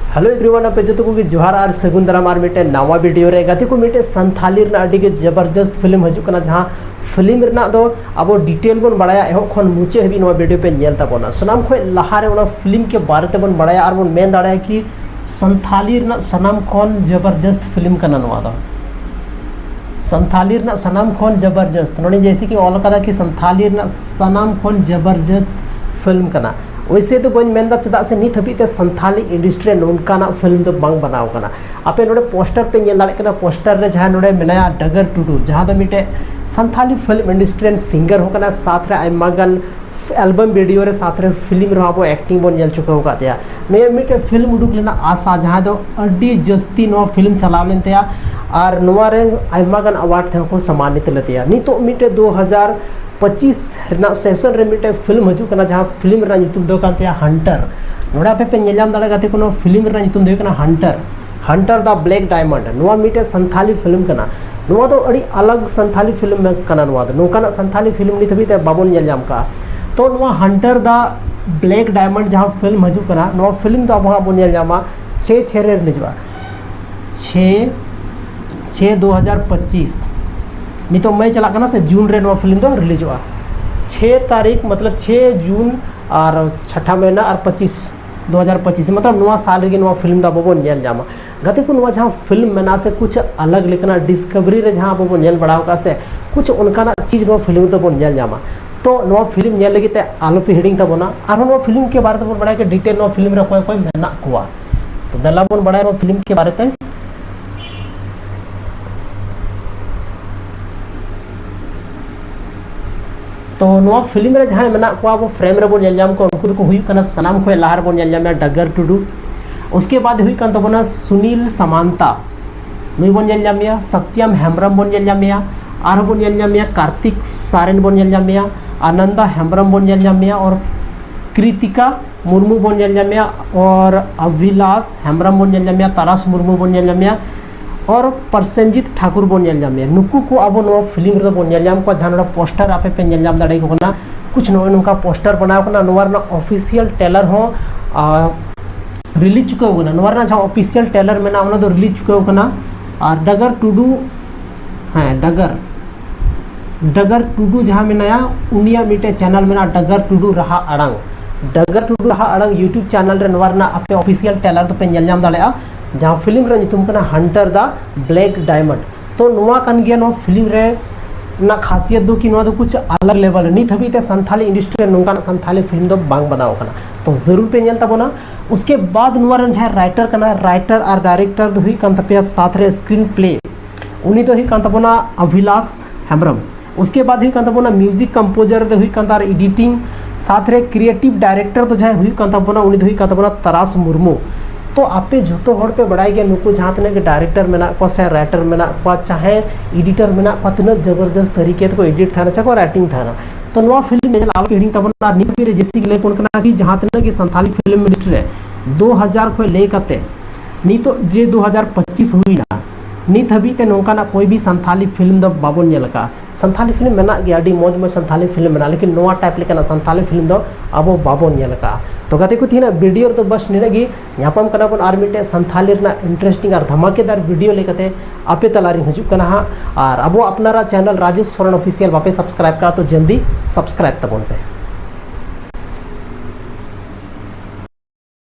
Hello everyone आपे जो को जोहार और सगुन दाराम और मिटे नवा वीडियो रे गाते को मिटे संथाली अड़ी जबरदस्त फिल्म हजूकना जहाँ फिल्म रेना दो अब डिटेल बन बड़ाया एहब खन मुचे हबी नवा वीडियो पे नेल ताबोना सनाम खो लहारे ओना फिल्म के बारे ते बन बड़ाया और बन मेन दाड़ा कि संथाली सनाम खन जबरदस्त फिल्म कना नवा दो संथाली सनाम खन जबरदस्त नोनी जैसे कि ऑल कदा कि संथाली सनाम खन जबरदस्त फिल्म कना वैसे तो बन मेन चदा से नित हबी संथाली इंडस्ट्री नोनकाना फिल्म तो बांग बनाव कना आपे नोडे पोस्टर पे नेल दाड़े कना पोस्टर रे जहां नोडे मेनाया डगर टुडू जहां दो मिटे संथाली फिल्म इंडस्ट्री सिंगर हो कना साथ रे आइमागन एल्बम वीडियो रे साथ रे फिल्म रे अब एक्टिंग बन नेल चुका होगा तया मे मिटे फिल्म उडुक लेना आशा जहां दो अड्डी जस्ती नो फिल्म चलाव लेन तया और नोवा रे आइमागन अवार्ड थे को सम्मानित लेतया नितो मिटे 2025 सेशन रे मिटे फिल्म हजू कना जहां फिल्म रे नितुम दो कान तया हंटर नोडा पे नेलाम दाड़ा गाते कोनो फिल्म रे नितुम दो कना हंटर द ब्लैक डायमंड नोवा मिटे संथाली फिल्म कना नोवा तो अड़ी अलग संथाली फिल्म में कना नोवा दो नोकाना संथाली फिल्म नित हबी बाबन नेलाम का तो नोवा हंटर द ब्लैक डायमंड जहां फिल्म हजू कना नोवा फिल्म तो अब बन नेलामा 6 रे रिलीजवा 6 2025 नितो मई चला कना से जून रे नोवा फिल्म तो रिलीज हुआ 6 तारीख मतलब 6 जून और 6ठा महीना और 2025 मतलब नोवा साल के नोवा फिल्म दा बबो नेल जामा गते को नोवा जहां फिल्म मना से कुछ अलग लेकिन डिस्कवरी रे जहां बबो नेल बड़ाव का से कुछ उनका चीज नोवा फिल्म तो बन नेल जामा तो नोवा फिल्म नेल लगी ते आलो पे हेडिंग तबोना और नोवा फिल्म के बारे में बड़ा के डिटेल नोवा फिल्म रे कोई मेना कुआ तो दला बन बड़ा नोवा फिल्म के बारे में तो नोवा फिल्म रे जहां मेना को वो फ्रेम रे बन नेलजाम को उनको को हुई कना सनाम को लहार बन नेलजाम डगर टुडू उसके बाद हुई कन तबना सुनील समांता नुई बन नेलजाम सत्यम हेम्ब्रम बन नेलजाम आर बन नेलजाम कार्तिक सारेन बन नेलजाम आनंदा हेम्ब्रम बन नेलजाम और कृतिका मुर्मू बन नेलजाम और अभिलाष हेम्ब्रम बन नेलजाम तारास मुर्मू बन नेलजाम और प्रसेनजीत ठाकुर बन नेलजाम नुकु को अब नो फिल्म रे बन नेलजाम को जहां पोस्टर आपे पे नेलजाम दाड़े को ना कुछ नो नुका पोस्टर बनाव कना नोवार ना ऑफिशियल ट्रेलर हो रिलीज चुका होना नोवार ना जहां ऑफिशियल ट्रेलर में ना ओना दो रिलीज चुका होना और डगर टुडू हां डगर टुडू जहां में नया उनिया मिटे चैनल में ना डगर टुडू रहा अड़ंग यूट्यूब चैनल रे नोवार ना आपे ऑफिशियल ट्रेलर तो पे नेलजाम दाड़े जहाँ फिल्म रे नितुम कना हंटर द ब्लैक डायमंड तो नोवा कन गया नो फिल्म रे ना खासियत दो कि नोवा दो कुछ अलग लेवल नित हबी ते संथाली इंडस्ट्री नोका संथाली फिल्म दो बांग बनाओ कना तो जरूर पे नेल तबोना उसके बाद नोवा रन जहाँ राइटर और डायरेक्टर दो हुई कन तपिया साथ रे स्क्रीन प्ले उनी तो हुई कन तबोना अभिलाष हेम्ब्रम उसके बाद हुई कन तबोना म्यूजिक कंपोजर दो हुई कन तार एडिटिंग साथ रे क्रिएटिव डायरेक्टर तो जहाँ हुई कन तबोना उनी दो हुई कन तबोना तरास मुर्मू तो आपे जो हर पे बड़ाई गया नुकु जहाँ तक के डायरेक्टर में को से राइटर में को चाहे एडिटर में को तीन जबरदस्त तरीके को एडिट था चाहे राइटिंग था तो नवा फिल्म में आलो एडिटिंग तबना निपी रे जैसी के ले कोन कना कि जहाँ तक कि संथाली फिल्म मिनिस्ट्री 2000 को ले कते नी तो जे 2025 हुई ना नित हबी ते नोका ना कोई भी संथाली फिल्म दो बाबन नेल का संथाली फिल्म मेना गया अडी मौज में संथाली फिल्म मेना लेकिन नोआ टाइप लेकिन संथाली फिल्म दो अब बाबन नेल का तो गाते को तीना वीडियो तो बस निरगी यापम कना बन आर मिटे संथाली रे इंटरेस्टिंग और धमाकेदार वीडियो लेकते आपे तलारी हजु कना और अब अपनारा चैनल राजेश सोरेन ऑफिशियल वापे सब्सक्राइब का तो जल्दी सब्सक्राइब तबन पे।